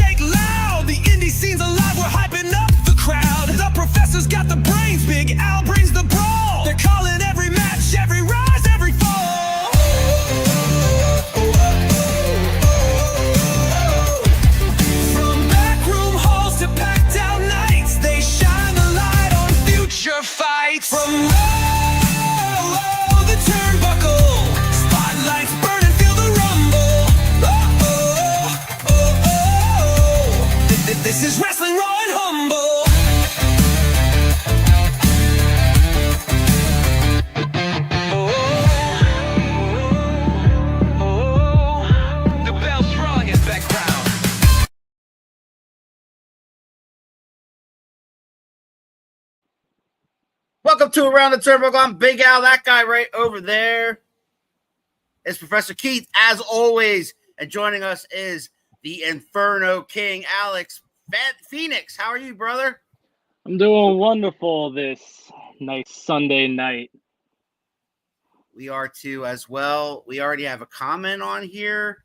make loud. The indie scene's alive, we're hyping up the crowd. The professor's got the brains, Big Al brings the brawl. They're calling every match, every rise, every fall. From backroom halls to packed out nights, they shine the light on future fights. From the turnbuckle, spotlights burning, feel the rumble. This is wrestling raw and humble. The bell's rung in background. Welcome to Around the Turnbuckle. I'm Big Al. That guy right over there is Professor Keith, as always. And joining us is the Inferno King, Alex FENIX. How are you, brother? I'm doing wonderful this nice Sunday night. We are too, as well. We already have a comment on here.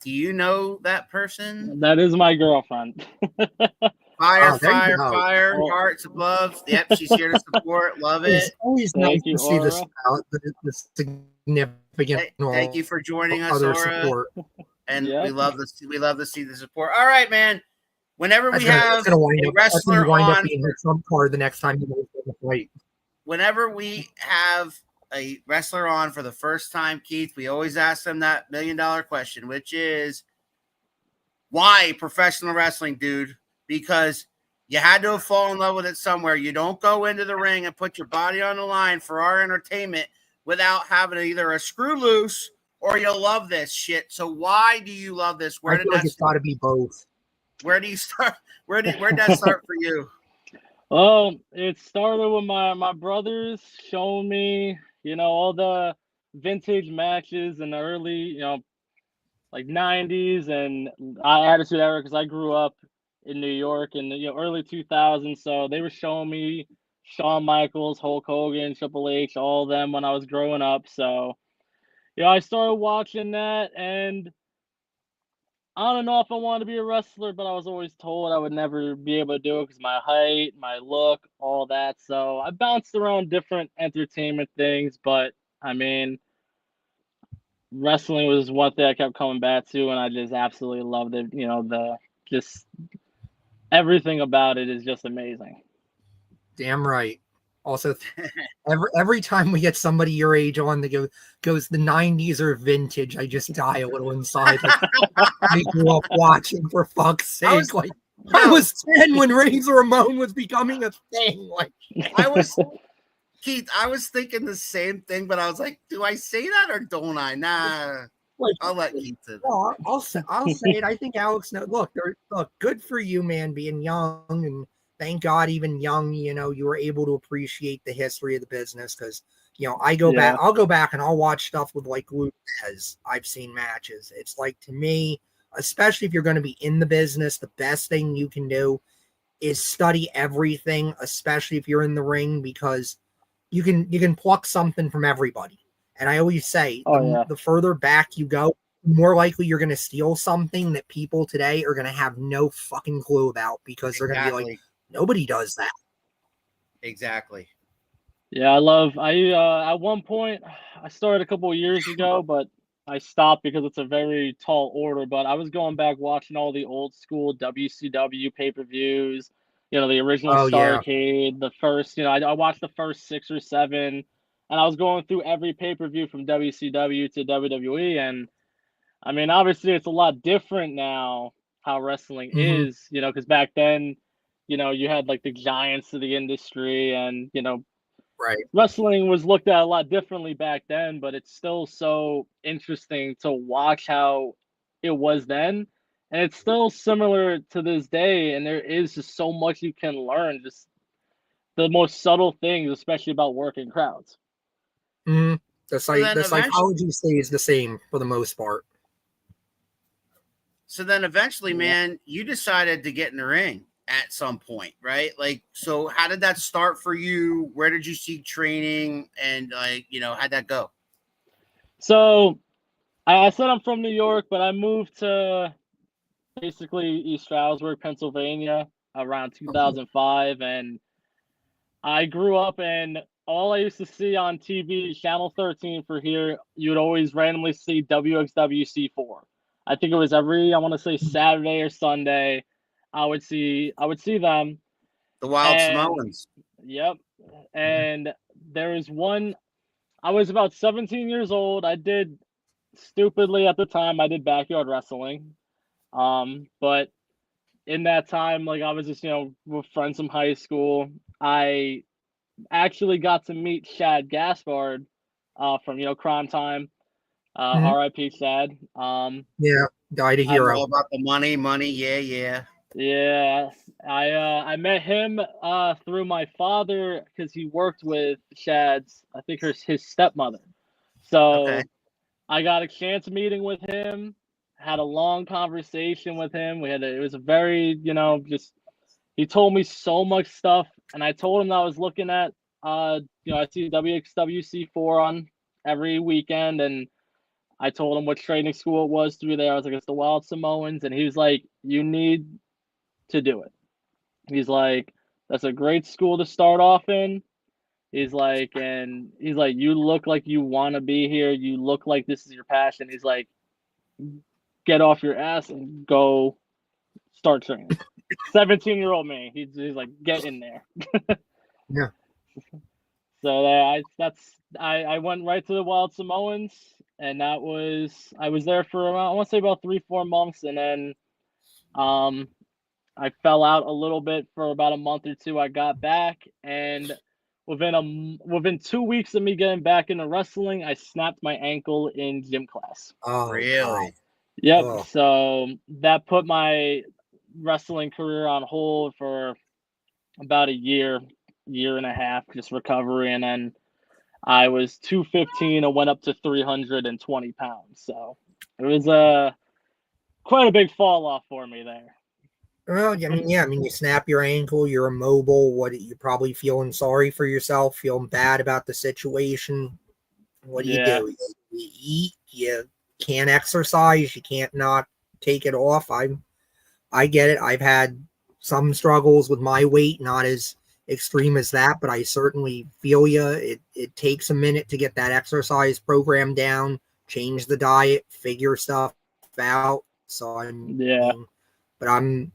Do you know that person? That is my girlfriend. Fire, Oh, there you fire, go. fire, Oh. hearts above. Yep, she's here to support. Love it. It's always Thank nice you, to see Aura. the significant. Thank you for joining us, other Aura. support. And Yeah. we love to see the support. All right, man. Whenever we That's gonna have wind a up. That's wrestler gonna wind up on, being her trump card the next time you go to the fight. whenever we have a wrestler on for the first time, Keith, we always ask them that $1 million question, which is why professional wrestling, dude? Because you had to have fallen in love with it somewhere. You don't go into the ring and put your body on the line for our entertainment without having either a screw loose or you love this shit. So why do you love this? Where I did feel that like it's got to be both. Where do you start? Where did that start for you? Well, it started with my brothers showing me, all the vintage matches in the early, like 90s and Attitude Era, because I grew up in New York in the early 2000s. So they were showing me Shawn Michaels, Hulk Hogan, Triple H, all of them when I was growing up. So, I started watching that, and I don't know if I wanted to be a wrestler, but I was always told I would never be able to do it because my height, my look, all that. So I bounced around different entertainment things, but I mean, wrestling was one thing I kept coming back to, and I just absolutely loved it. Just everything about it is just amazing. Damn right. Also, every time we get somebody your age on that goes the 90s are vintage, I just die a little inside. Like, I grew up watching, for fuck's sake. I was 10 when Razor Ramon was becoming a thing. Keith, I was thinking the same thing, but I was like, do I say that or don't I? Nah. I'll let Keith say that. No, I'll say it. I think Alex knows. Look, good for you, man, being young, and thank God, even young, you were able to appreciate the history of the business. Because I'll go back and I'll watch stuff with like Luke as I've seen matches. It's like, to me, especially if you're going to be in the business, the best thing you can do is study everything, especially if you're in the ring, because you can pluck something from everybody. And I always say, the further back you go, the more likely you're going to steal something that people today are going to have no fucking clue about, because they're going to be like, nobody does that. Exactly. Yeah, at one point, I started a couple of years ago, but I stopped because it's a very tall order. But I was going back watching all the old school WCW pay-per-views, the original Starrcade, the first, I watched the first 6 or 7, and I was going through every pay-per-view from WCW to WWE. And I mean, obviously it's a lot different now how wrestling is, because back then, you had like the giants of the industry, and, right. Wrestling was looked at a lot differently back then, but it's still so interesting to watch how it was then. And it's still similar to this day. And there is just so much you can learn, just the most subtle things, especially about working crowds. The psychology stays the same for the most part. So then eventually, man, you decided to get in the ring at some point, right? Like, so how did that start for you? Where did you seek training? And how'd that go? So I said I'm from New York, but I moved to basically East Stroudsburg, Pennsylvania, around 2005, and I grew up and all I used to see on TV, Channel 13 for here, you would always randomly see WXWC4. I think it was every, I want to say Saturday or Sunday, I would see them. The Wild And Samoans. yep. And there was one, I was about 17 years old. I did stupidly at the time, I did backyard wrestling. But in that time, like I was just, with friends from high school. I actually got to meet Shad Gaspard from Crime Time. Mhm. R.I.P. Shad. Yeah, died a I know hero. about the money. Yeah. Yeah, I met him through my father because he worked with Shad's, I think his stepmother. Okay. So I got a chance meeting with him. Had a long conversation with him. It was a very, just he told me so much stuff, and I told him that I was looking at, I see WXWC4 on every weekend, and I told him what training school it was through there. I was like, it's the Wild Samoans, and he was like, you need to do it. He's like, that's a great school to start off in. And he's like, you look like you want to be here. You look like this is your passion. He's like, get off your ass and go start training. 17-year-old me. He's like, get in there. Yeah. So I went right to the Wild Samoans, and I was there for around, I want to say about 3-4 months, and then um I fell out a little bit for about a month or two. I got back, and within 2 weeks of me getting back into wrestling, I snapped my ankle in gym class. Oh God. Really? Yep. Oh. So that put my wrestling career on hold for about a year and a half, just recovery, and then I was 215 and went up to 320 pounds. So it was quite a big fall off for me there. Well, I mean, you snap your ankle, you're immobile. You're probably feeling sorry for yourself, feeling bad about the situation. What do? Yeah. You eat, you can't exercise, you can't not take it off. I get it. I've had some struggles with my weight, not as extreme as that, but I certainly feel you. It takes a minute to get that exercise program down, change the diet, figure stuff out. So Yeah. but I'm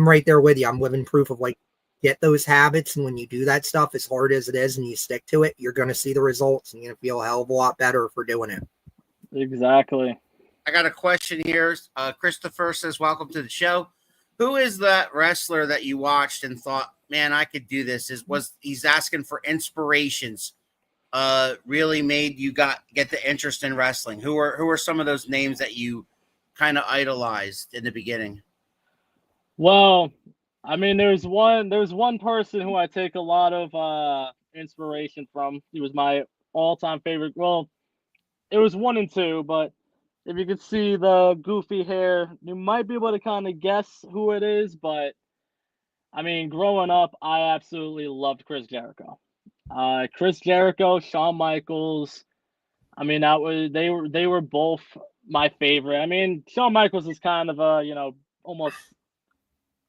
right there with you. I'm living proof of like get those habits, and when you do that stuff, as hard as it is, and you stick to it, you're going to see the results, and you're going to feel a hell of a lot better for doing it. Exactly. I got a question here. Christopher says, welcome to the show. Who is that wrestler that you watched and thought, man, I could do this? He's asking for inspirations? Really made you get the interest in wrestling? Who are some of those names that you kind of idolized in the beginning? Well, I mean, there's one person who I take a lot of inspiration from. He was my all-time favorite. Well, it was 1 and 2, but if you could see the goofy hair, you might be able to kind of guess who it is. But I mean, growing up, I absolutely loved Chris Jericho. Chris Jericho, Shawn Michaels. I mean, they were both my favorite. I mean, Shawn Michaels is kind of a, almost,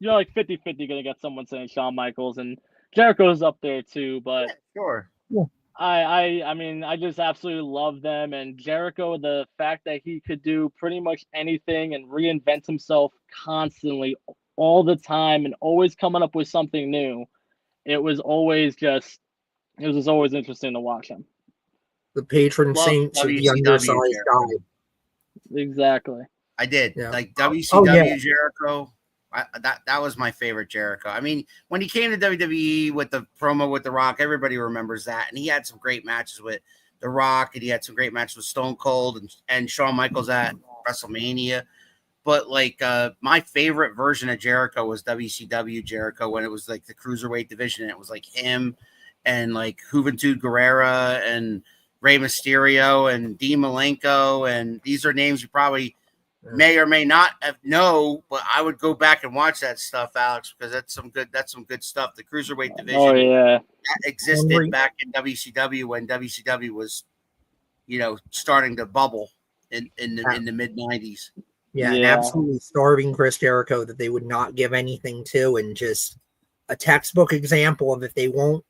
like 50-50 gonna get someone saying Shawn Michaels, and Jericho's up there too. But Sure. I mean, I just absolutely love them. And Jericho, the fact that he could do pretty much anything and reinvent himself constantly, all the time, and always coming up with something new. It was just always interesting to watch him. The patron Love saints of the WCW undersized Jericho. guy. Exactly. I did. Yeah. Like WCW yeah. Jericho. That was my favorite Jericho. I mean, when he came to WWE with the promo with The Rock, everybody remembers that. And he had some great matches with The Rock, and he had some great matches with Stone Cold and Shawn Michaels at WrestleMania. But like my favorite version of Jericho was WCW Jericho, when it was like the cruiserweight division. And it was like him and like Juventud Guerrera and Rey Mysterio and Dean Malenko. And these are names you probably may or may not know, but I would go back and watch that stuff, Alex, because that's some good stuff. The cruiserweight division, that existed back in WCW when WCW was, starting to bubble in the mid '90s. Yeah, and absolutely starving Chris Jericho that they would not give anything to, and just a textbook example of if they won't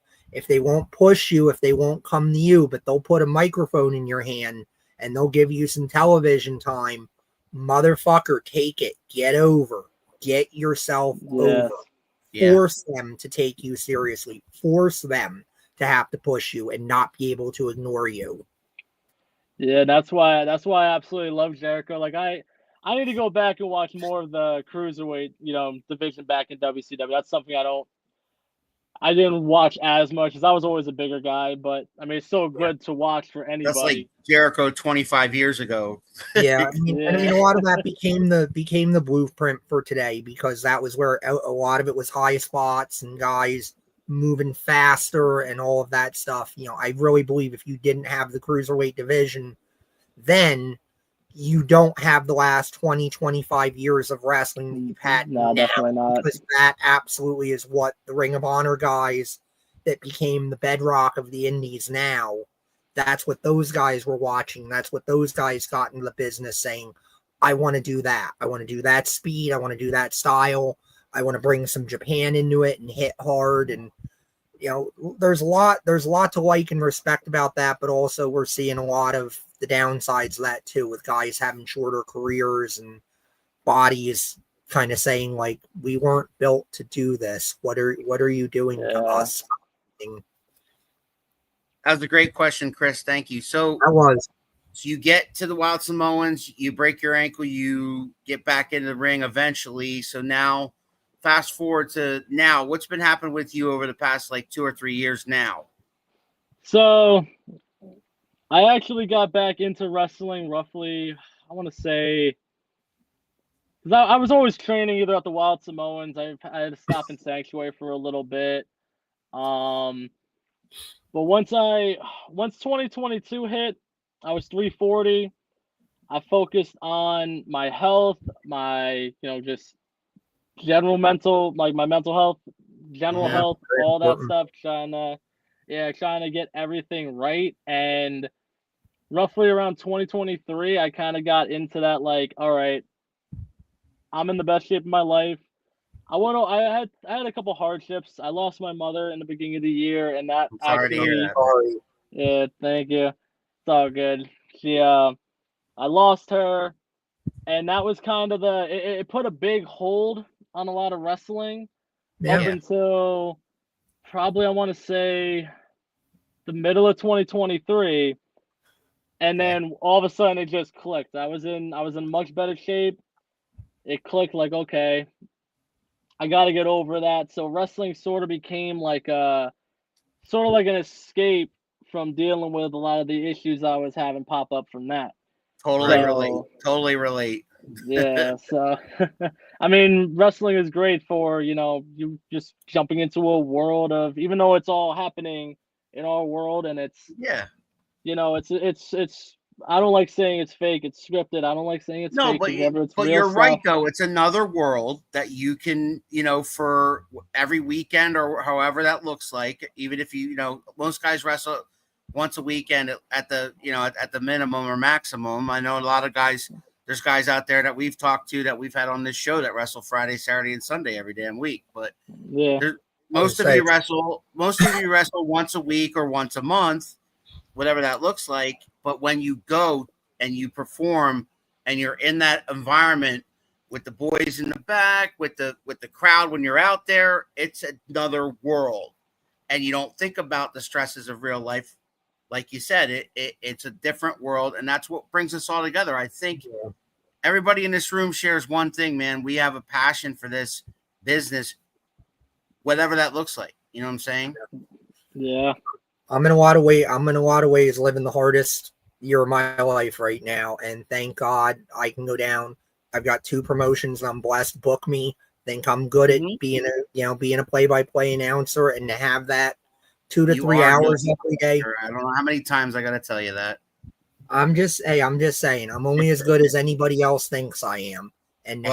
push you, if they won't come to you, but they'll put a microphone in your hand and they'll give you some television time. Motherfucker, take it. Get over. Get yourself over. Yeah. Force them to take you seriously. Force them to have to push you and not be able to ignore you. Yeah, that's why I absolutely love Jericho. Like I need to go back and watch more of the cruiserweight, division back in WCW. That's something I didn't watch as much because I was always a bigger guy, but I mean it's so good to watch for anybody. That's like Jericho 25 years ago. Yeah, I mean, a lot of that became the blueprint for today, because that was where a lot of it was high spots and guys moving faster and all of that stuff. I really believe if you didn't have the cruiserweight division, then you don't have the last 20-25 years of wrestling that you've had. No, definitely not. Because that absolutely is what the Ring of Honor guys that became the bedrock of the indies now, that's what those guys were watching. That's what those guys got into the business saying, I want to do that. I want to do that speed. I want to do that style. I want to bring some Japan into it and hit hard. And, there's a lot to like and respect about that, but also we're seeing a lot of the downsides of that too, with guys having shorter careers and bodies kind of saying like, we weren't built to do this. What are you doing to us? That was a great question, Chris. Thank you. So you get to the Wild Samoans, you break your ankle, you get back into the ring eventually. So now, fast forward to now, what's been happening with you over the past like 2 or 3 years now? So I actually got back into wrestling roughly, I want to say, because I was always training either at the Wild Samoans. I had to stop in Sanctuary for a little bit. But once 2022 hit, I was 340. I focused on my health, my just general mental, like my mental health, general health, all that stuff. Trying to get everything right. And roughly around 2023, I kind of got into that like, all right, I'm in the best shape of my life. I had a couple hardships. I lost my mother in the beginning of the year, and that yeah, thank you. It's all good. I lost her, and that was kind of it put a big hold on a lot of wrestling up until probably I want to say the middle of 2023, and then all of a sudden it just clicked. I was in much better shape. It clicked like, okay, I got to get over that. So wrestling sort of became like an escape from dealing with a lot of the issues I was having pop up from that. Totally relate. Yeah. So, I mean, wrestling is great for, you just jumping into a world of, even though it's all happening in our world and it's, it's, I don't like saying it's fake. It's scripted. I don't like saying it's fake. But you're right, though. It's another world that you can, for every weekend or however that looks like, even if most guys wrestle once a weekend at the, at the minimum or maximum. I know a lot of guys, there's guys out there that we've talked to that we've had on this show that wrestle Friday, Saturday, and Sunday every damn week. But most of you wrestle once a week or once a month, whatever that looks like. But when you go and you perform and you're in that environment with the boys in the back, with the crowd, when you're out there, it's another world. And you don't think about the stresses of real life. Like you said, it's a different world. And that's what brings us all together. I think everybody in this room shares one thing, man. We have a passion for this business, whatever that looks like. You know what I'm saying? Yeah. I'm in a lot of ways living the hardest year of my life right now, and thank God I can go down. I've got 2 promotions. I'm blessed. Book me. Think I'm good at being a play-by-play announcer, and to have that 2 to 3 hours every day. I don't know how many times I got to tell you that. I'm just saying, I'm only as good as anybody else thinks I am, and to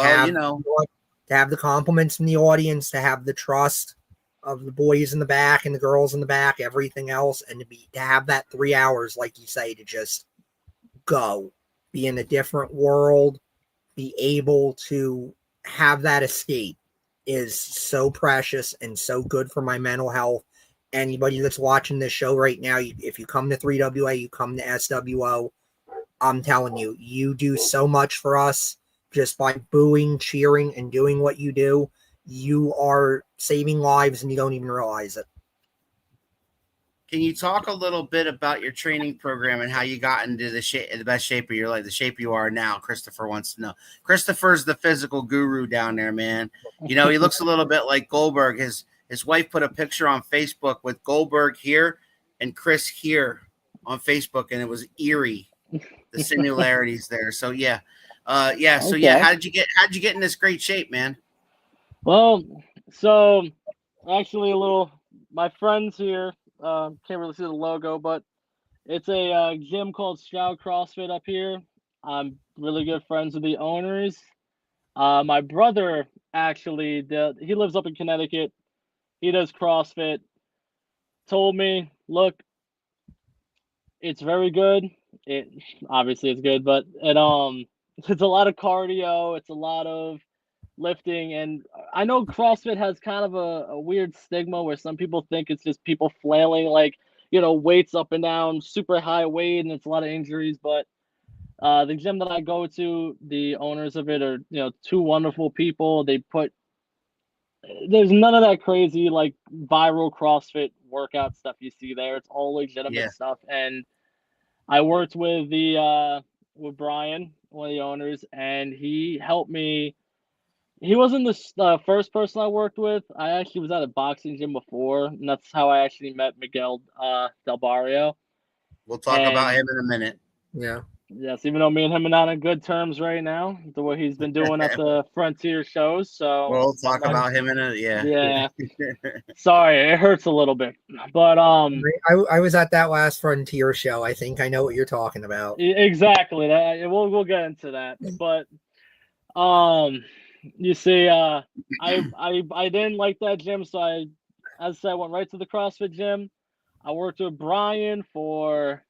have the compliments from the audience, to have the trust of the boys in the back and the girls in the back, everything else, and to have that 3 hours, like you say, to just go, be in a different world, be able to have that escape is so precious and so good for my mental health. Anybody that's watching this show right now, if you come to 3WA, you come to SWO, I'm telling you, you do so much for us just by booing, cheering, and doing what you do. You are saving lives and you don't even realize it. Can you talk a little bit about your training program and how you got into the best shape of your life, the shape you are now? Christopher wants to know. Christopher's the physical guru down there, man. You know, he looks a little bit like Goldberg. His wife put a picture on Facebook with Goldberg here and Chris here on Facebook, and it was eerie, the similarities there. So yeah. So yeah, Okay. how'd you get in this great shape, man? Well, so actually, my friends here can't really see the logo, but it's a gym called Stroud CrossFit up here. I'm really good friends with the owners. My brother actually, he lives up in Connecticut. He does CrossFit. Told me, look, it's very good. It obviously it's good, but it's a lot of cardio. It's a lot of lifting, and I know CrossFit has kind of a weird stigma where some people think it's just people flailing like, weights up and down, super high weight, and it's a lot of injuries. But the gym that I go to, the owners of it are, two wonderful people. There's none of that crazy like viral CrossFit workout stuff you see there. It's all legitimate stuff. And I worked with with Brian, one of the owners, and he helped me. He wasn't the first person I worked with. I actually was at a boxing gym before, and that's how I actually met Miguel Del Barrio. We'll talk about him in a minute. Yeah. Yes, even though me and him are not on good terms right now, the way he's been doing at the Frontier shows. So we'll talk about him in a yeah. Sorry, it hurts a little bit, but I was at that last Frontier show. I think I know what you're talking about. Exactly. We'll get into that, but you see, I didn't like that gym, so as I said, I went right to the CrossFit gym. I worked with Brian for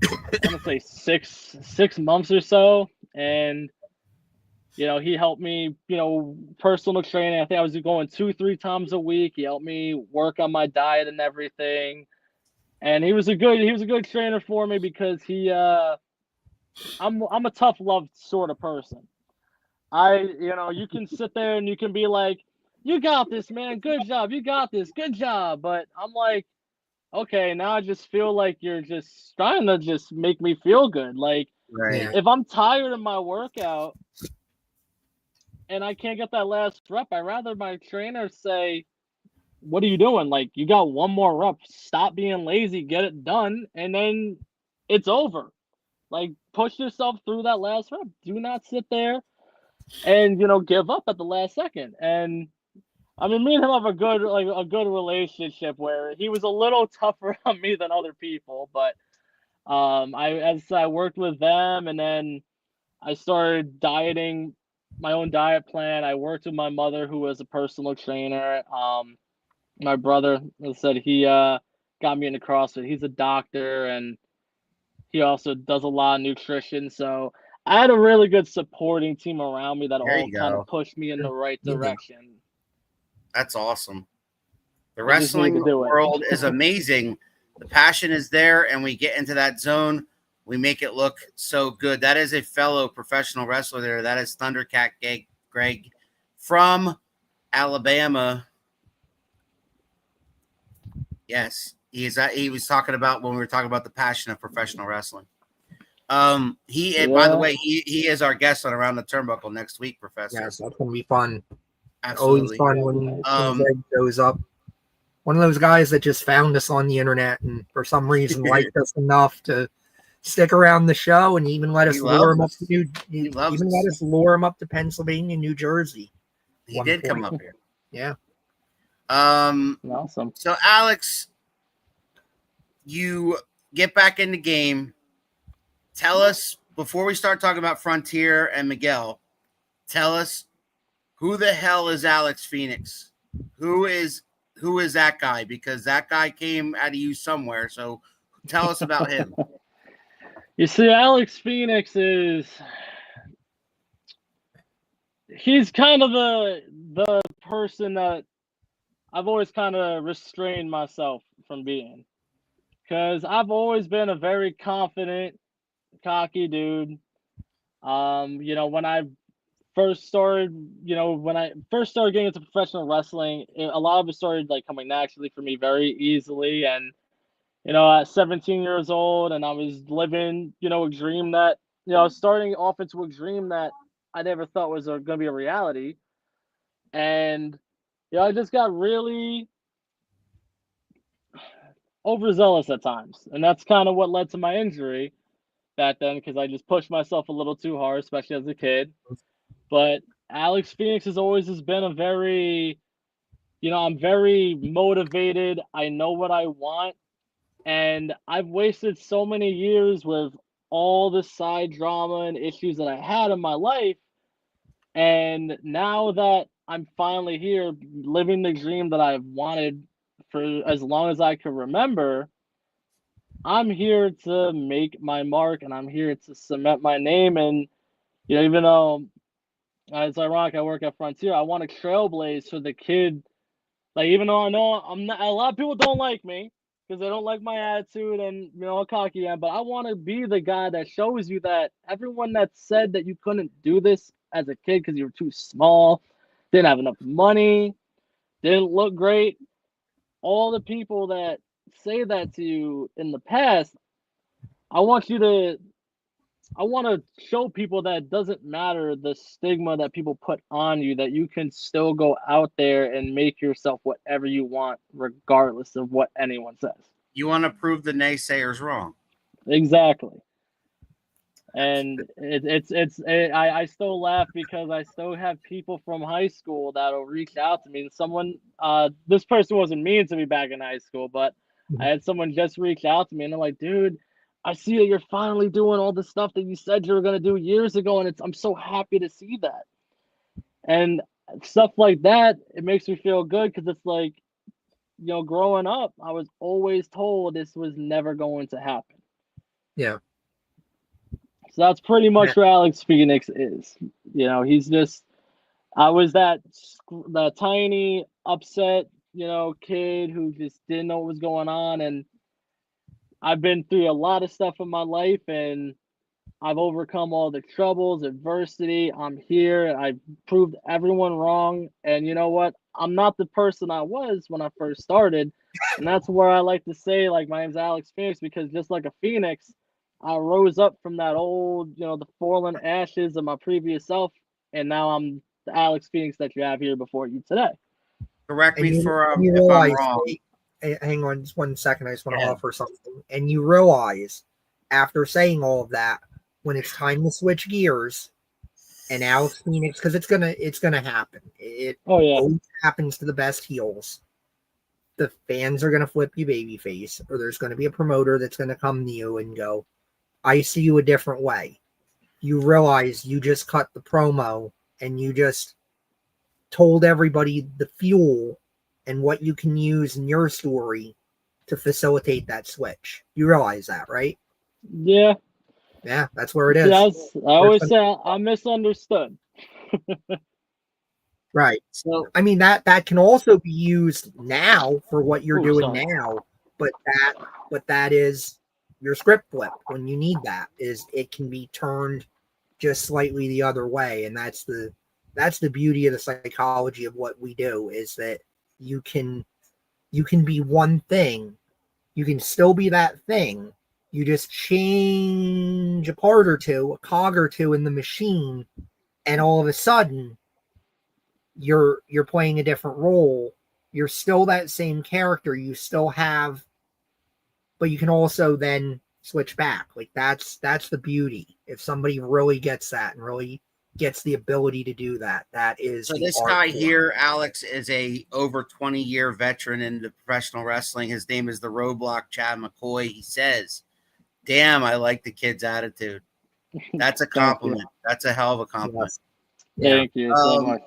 I want to say six months or so, and he helped me, personal training. I think I was going 2-3 times a week. He helped me work on my diet and everything, and he was a good trainer for me because I'm a tough love sort of person. You can sit there and you can be like, you got this, man. Good job. You got this. Good job. But I'm like, okay, now I just feel like you're just trying to just make me feel good. Like, if I'm tired of my workout and I can't get that last rep, I'd rather my trainer say, what are you doing? Like, you got one more rep. Stop being lazy. Get it done. And then it's over. Like, push yourself through that last rep. Do not sit there and give up at the last second. And I mean, me and him have a good relationship where he was a little tougher on me than other people, but I worked with them, and then I started dieting, my own diet plan. I worked with my mother, who was a personal trainer. My brother, as I said, he got me into CrossFit. He's a doctor, and he also does a lot of nutrition. So I had a really good supporting team around me that all kind of pushed me in the right direction. That's awesome. The wrestling world is amazing. The passion is there, and we get into that zone. We make it look so good. That is a fellow professional wrestler there. That is Thundercat Greg from Alabama. Yes, he was talking about when we were talking about the passion of professional wrestling. By the way, he is our guest on Around the Turnbuckle next week, Professor. Yes, that's gonna be fun. Absolutely. Always fun when Greg shows up. One of those guys that just found us on the internet and for some reason liked us enough to stick around the show and even let us lure him up to Pennsylvania, New Jersey. He did come up here. Yeah. Awesome. So Alex, you get back in the game. Tell us, before we start talking about Frontier and Miguel, tell us, who the hell is Alex FENIX? Who is that guy? Because that guy came out of you somewhere. So tell us about him. You see, Alex FENIX he's kind of the person that I've always kind of restrained myself from being, because I've always been a very confident, cocky dude. When I first started, when I first started getting into professional wrestling, a lot of it started like coming naturally for me very easily. And at 17 years old, and I was living, a dream that, starting off into a dream that I never thought was going to be a reality. And I just got really overzealous at times, and that's kind of what led to my injury back then, because I just pushed myself a little too hard, especially as a kid. But Alex Phoenix has always just been a very, I'm very motivated. I know what I want, and I've wasted so many years with all the side drama and issues that I had in my life. And now that I'm finally here living the dream that I've wanted for as long as I can remember, I'm here to make my mark, and I'm here to cement my name. And, even though it's ironic I work at Frontier, I want to trailblaze for the kid. Like, even though I know I'm not, a lot of people don't like me because they don't like my attitude and, how cocky I am, but I want to be the guy that shows you that everyone that said that you couldn't do this as a kid because you were too small, didn't have enough money, didn't look great, all the people that say that to you in the past, I want to show people that it doesn't matter the stigma that people put on you, that you can still go out there and make yourself whatever you want, regardless of what anyone says. You want to prove the naysayers wrong. Exactly. And I still laugh because I still have people from high school that'll reach out to me. And someone, this person wasn't mean to me back in high school, but I had someone just reach out to me, and they're like, dude, I see that you're finally doing all the stuff that you said you were going to do years ago, and I'm so happy to see that. And stuff like that, it makes me feel good, because it's like, growing up, I was always told this was never going to happen. Yeah. So that's pretty much where Alex Phoenix is. He's just, I was that tiny, upset, kid who just didn't know what was going on. And I've been through a lot of stuff in my life, and I've overcome all the troubles, adversity. I'm here, and I've proved everyone wrong. And you know what? I'm not the person I was when I first started. And that's where I like to say, like, my name's Alex Phoenix, because just like a phoenix, I rose up from that old, the fallen ashes of my previous self, and now I'm the Alex Phoenix that you have here before you today. Correct me if I'm wrong. Hang on just 1 second. I just want to offer something. And you realize, after saying all of that, when it's time to switch gears, and Alex Phoenix, because it's gonna happen. It always happens to the best heels. The fans are gonna flip you babyface, or there's gonna be a promoter that's gonna come to you and go, I see you a different way. You realize you just cut the promo, and you just told everybody the fuel and what you can use in your story to facilitate that switch. You realize that, right? Yeah. Yeah, that's where it is. I always say I'm misunderstood. Right. So, I mean, that can also be used now for what you're doing now, but that is your script flip when you need that. Is it can be turned just slightly the other way, and that's the beauty of the psychology of what we do, is that you can be one thing, you can still be that thing. You just change a part or two, a cog or two in the machine, and all of a sudden you're playing a different role. You're still that same character. You still have, but you can also then switch back. Like that's the beauty. If somebody really gets that and really gets the ability to do that, that is. So this guy here, Alex, is a over 20-year veteran in the professional wrestling. His name is the Roadblock Chad McCoy. He says, damn, I like the kid's attitude. That's a compliment. That's a hell of a compliment. Thank you so much.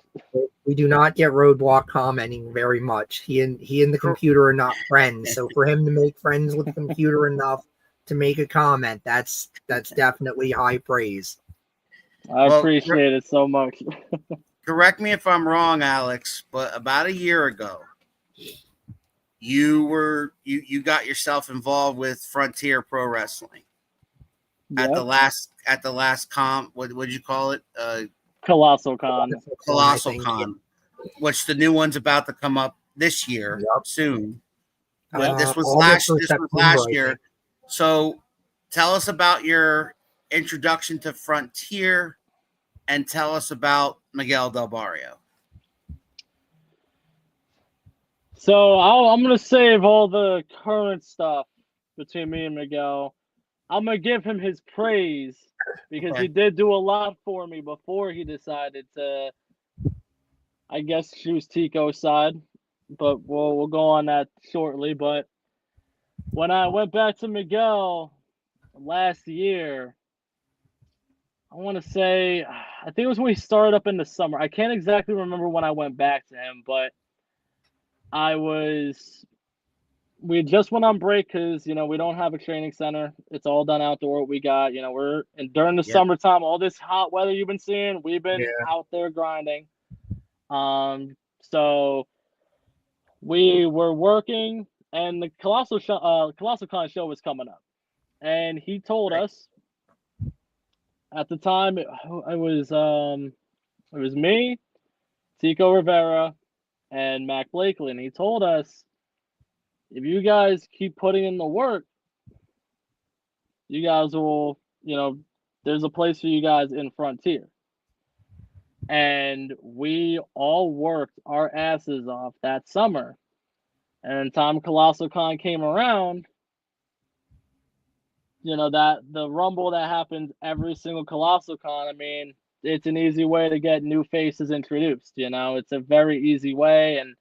We do not get Roadblock commenting very much. He and the computer are not friends. So for him to make friends with the computer enough to make a comment, that's definitely high praise. I appreciate it so much. correct me if I'm wrong, Alex, but about a year ago, you got yourself involved with Frontier Pro Wrestling at the Yep. last comp. What would you call it? Colossal Con. Colossal Con, which the new one's about to come up this year soon. But this was August or last September, I year. think. So tell us about your introduction to Frontier and tell us about Miguel Del Barrio. So I'm gonna save all the current stuff between me and Miguel. I'm gonna give him his praise because he did do a lot for me before he decided to, I guess, choose Tico's side. But we'll go on that shortly. But when I went back to Miguel last year, I want to say, I think it was when he started up in the summer. I can't exactly remember when I went back to him, but we just went on break because, you know, we don't have a training center. It's all done outdoor. We got, you know, during the summertime, all this hot weather you've been seeing, we've been out there grinding. So we were working, and the Colossal Con show was coming up, and he told us at the time it was me, Tico Rivera, and Mac Blakely, and he told us, if you guys keep putting in the work, you guys will, you know, there's a place for you guys in Frontier. And we all worked our asses off that summer. And time Colossal Con came around, you know, that the Rumble that happens every single Colossal Con, I mean, it's an easy way to get new faces introduced. You know, it's a very easy way. And,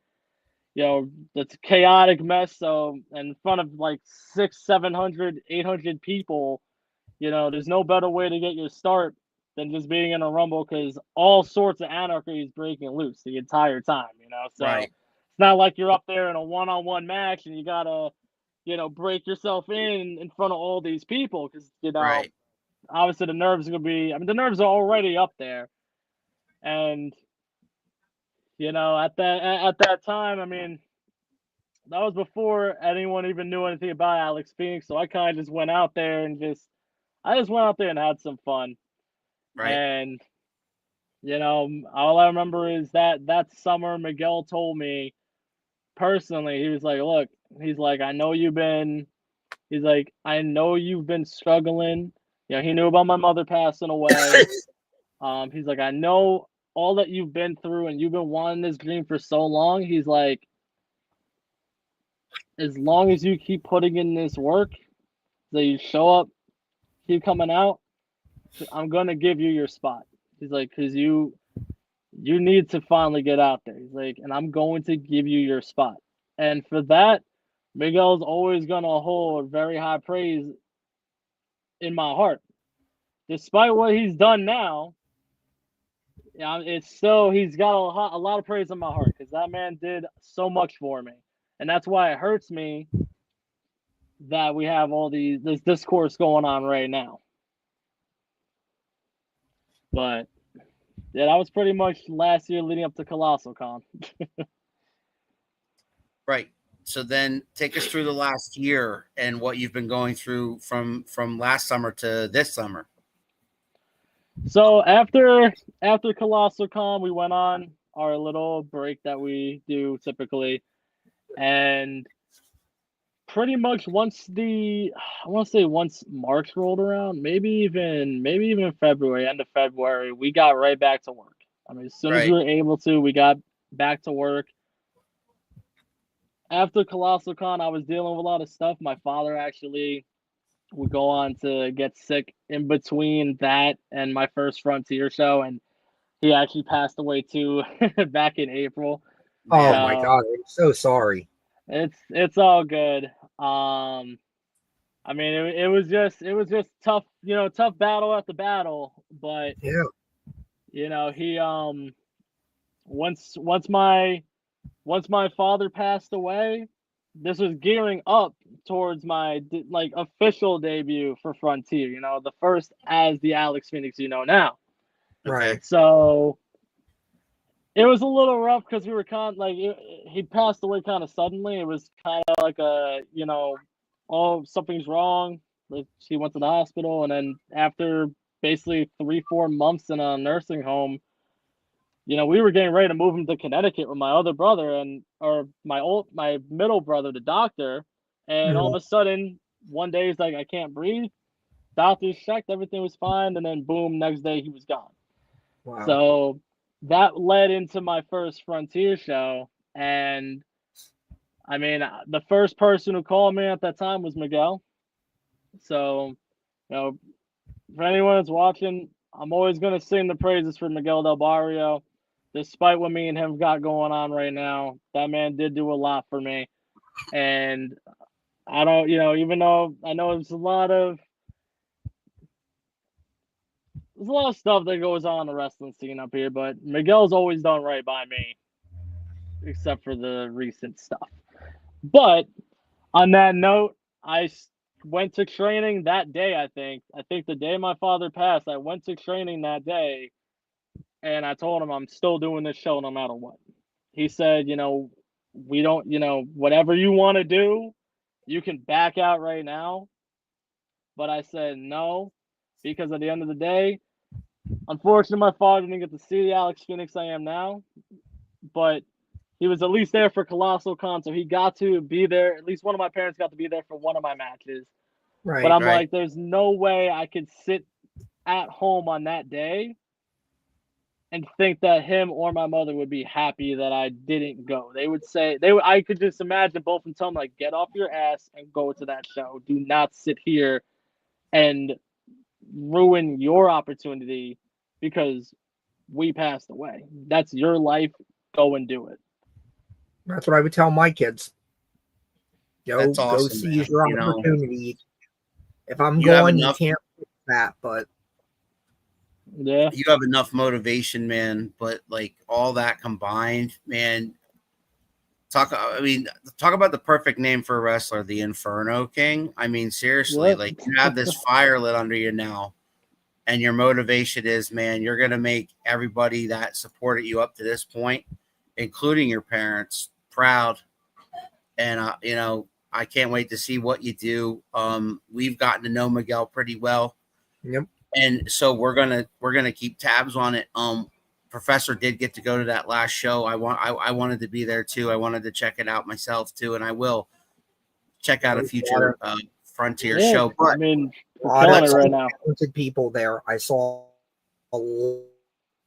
you know, it's a chaotic mess. So in front of like 600, 700, 800 people, you know, there's no better way to get your start than just being in a Rumble, because all sorts of anarchy is breaking loose the entire time, you know. So it's not like you're up there in a one-on-one match and you gotta, you know, break yourself in front of all these people, because, you know, obviously the nerves are gonna be, I mean, the nerves are already up there. And, you know, at that time, I mean, that was before anyone even knew anything about Alex Phoenix. So I kind of just went out there and had some fun. And, you know, all I remember is that summer Miguel told me personally, he was like, look, he's like, I know you've been struggling. You know, he knew about my mother passing away. He's like, I know all that you've been through, and you've been wanting this dream for so long. He's like, as long as you keep putting in this work, that you show up, keep coming out, I'm gonna give you your spot. He's like, because you need to finally get out there. He's like, and I'm going to give you your spot. And for that, Miguel's always gonna hold very high praise in my heart. Despite what he's done now, it's still, he's got a lot of praise in my heart, because that man did so much for me. And that's why it hurts me that we have all this discourse going on right now. But yeah, that was pretty much last year leading up to Colossal Con. Right. So then take us through the last year and what you've been going through from last summer to this summer. So after Colossal Con, we went on our little break that we do typically. And pretty much once March rolled around, maybe even February, end of February, we got right back to work. I mean, as soon as we were able to, we got back to work. After Colossal Con, I was dealing with a lot of stuff. My father actually would go on to get sick in between that and my first Frontier show, and he actually passed away too back in April. Oh my God, I'm so sorry. It's all good. I mean, it was just tough, you know, tough battle after battle. But you know, he once my father passed away, this was gearing up towards my official debut for Frontier. You know, the first as the Alex Phoenix you know now. Right. So It was a little rough because we were he passed away kind of suddenly. It was kind of like oh, something's wrong. Like, she went to the hospital, and then after basically 3-4 months in a nursing home, we were getting ready to move him to Connecticut with my other brother or my middle brother, the doctor, and all of a sudden one day he's like, I can't breathe. Doctors checked, everything was fine, and then boom, next day he was gone. Wow. So that led into my first Frontier show, and I mean, the first person who called me at that time was Miguel. So, for anyone that's watching, I'm always going to sing the praises for Miguel Del Barrio. Despite what me and him got going on right now, that man did do a lot for me. And I don't, even though I know there's a lot of stuff that goes on in the wrestling scene up here, but Miguel's always done right by me, except for the recent stuff. But on that note, I went to training that day. I think the day my father passed, I went to training that day, and I told him I'm still doing this show no matter what. He said, we don't, whatever you want to do, you can back out right now. But I said no, because at the end of the day, unfortunately, my father didn't get to see the Alex Phoenix I am now, but he was at least there for Colossal Con, so he got to be there. At least one of my parents got to be there for one of my matches. Right. But I'm like, there's no way I could sit at home on that day and think that him or my mother would be happy that I didn't go. They would say, I could just imagine both of them tell me, like, get off your ass and go to that show. Do not sit here and ruin your opportunity because we passed away. That's your life. Go and do it. That's what I would tell my kids. That's Go awesome, seize man. your opportunity. If I'm You have gone, you enough- can't fix that. But Yeah, You have enough motivation, man. But like all that combined, man. Talk about the perfect name for a wrestler, the Inferno King. I mean, seriously, Yep. like you have this fire lit under you now, and your motivation is, man, you're gonna make everybody that supported you up to this point, including your parents, proud. And I can't wait to see what you do. We've gotten to know Miguel pretty well, yep. and so we're gonna keep tabs on it. Professor did get to go to that last show. I wanted to be there too. I wanted to check it out myself too, and I will check out a future Frontier show. But I mean, a we're lot killing of it right now. talented people there. I saw a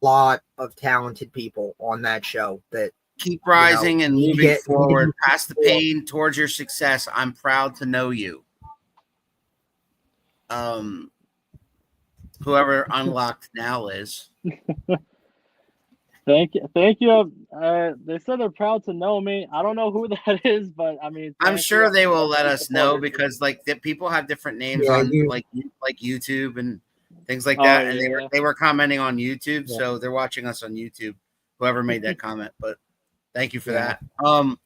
lot of talented people on that show that keep rising and you moving get- forward past the pain towards your success. I'm proud to know you. Whoever unlocked now is. Thank you. They said they're proud to know me. I don't know who that is, but I mean, I'm thank sure you. they will let us know Supported. because like people have different names Yeah, on like YouTube and things like Oh, that, and yeah. they were commenting on YouTube, Yeah. so they're watching us on YouTube. Whoever made that comment, but thank you for Yeah. that.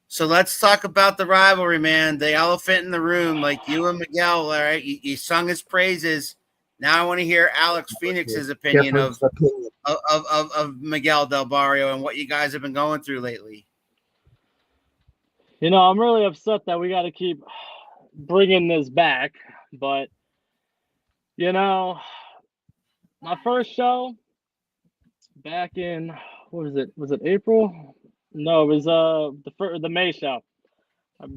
So let's talk about the rivalry, man. The elephant in the room, like you and Miguel. All right, you sung his praises. Now I want to hear Alex Phoenix's opinion of Miguel Del Barrio and what you guys have been going through lately. I'm really upset that we got to keep bringing this back, but my first show back in, what was it? Was it April? No, it was the May show. I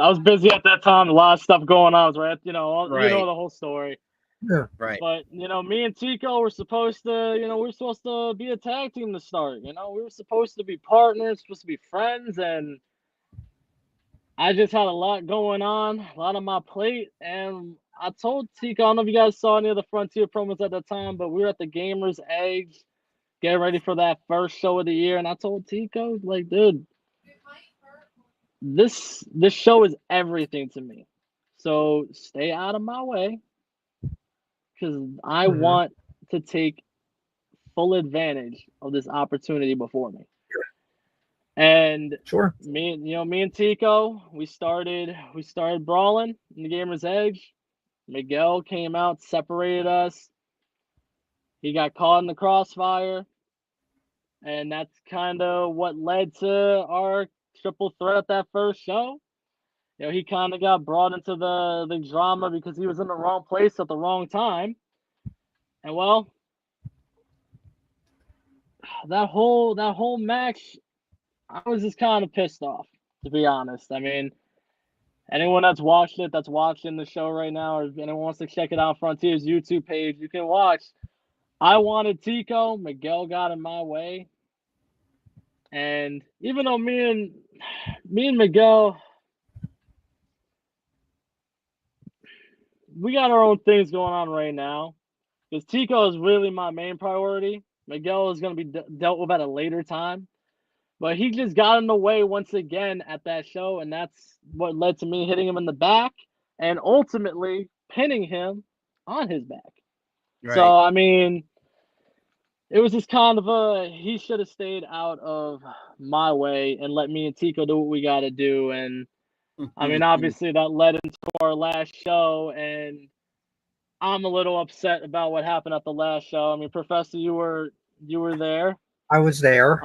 was busy at that time. A lot of stuff going on. Right, you know the whole story. Yeah. Right. But me and Tico were supposed to be a tag team to start. We were supposed to be partners, supposed to be friends, and I just had a lot going on, a lot on my plate, and I told Tico, I don't know if you guys saw any of the Frontier promos at the time, but we were at the Gamers Edge, getting ready for that first show of the year, and I told Tico, like, dude, this show is everything to me. So stay out of my way, because I want to take full advantage of this opportunity before me. And Sure. me and Tico, we started brawling in the Gamer's Edge. Miguel came out, separated us. He got caught in the crossfire. and that's kind of what led to our triple threat at that first show. He kind of got brought into the drama because he was in the wrong place at the wrong time. And well, that whole match, I was just kind of pissed off, to be honest. I mean, anyone that's watched it, that's watching the show right now, or if anyone wants to check it out, Frontier's YouTube page, you can watch. I wanted Tico. Miguel got in my way. And even though me and Miguel, we got our own things going on right now, because Tico is really my main priority. Miguel is going to be dealt with at a later time. But he just got in the way once again at that show, and that's what led to me hitting him in the back and ultimately pinning him on his back. Right. So, I mean, it was just kind of he should have stayed out of my way and let me and Tico do what we got to do. And, I mean, obviously that led into our last show, and I'm a little upset about what happened at the last show. I mean, Professor, you were there. I was there.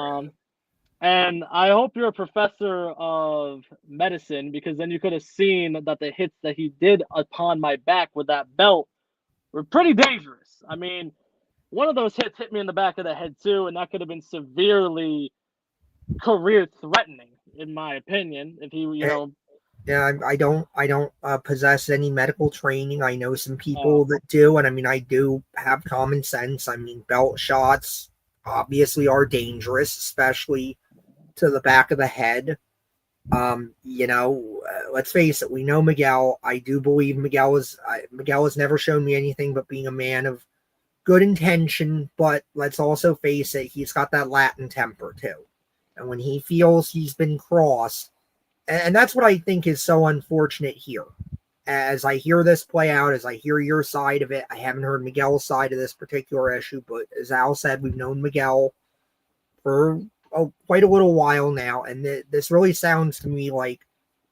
And I hope you're a professor of medicine, because then you could have seen that the hits that he did upon my back with that belt were pretty dangerous. I mean, one of those hits hit me in the back of the head too, and that could have been severely career threatening, in my opinion, if he, Yeah, I don't possess any medical training. I know some people that do, and I mean, I do have common sense. I mean, belt shots obviously are dangerous, especially to the back of the head. Let's face it, we know Miguel. I do believe Miguel has never shown me anything but being a man of good intention, but let's also face it, he's got that Latin temper too. And when he feels he's been crossed, and that's what I think is so unfortunate here. As I hear this play out, as I hear your side of it, I haven't heard Miguel's side of this particular issue, but as Al said, we've known Miguel for quite a little while now, and this really sounds to me like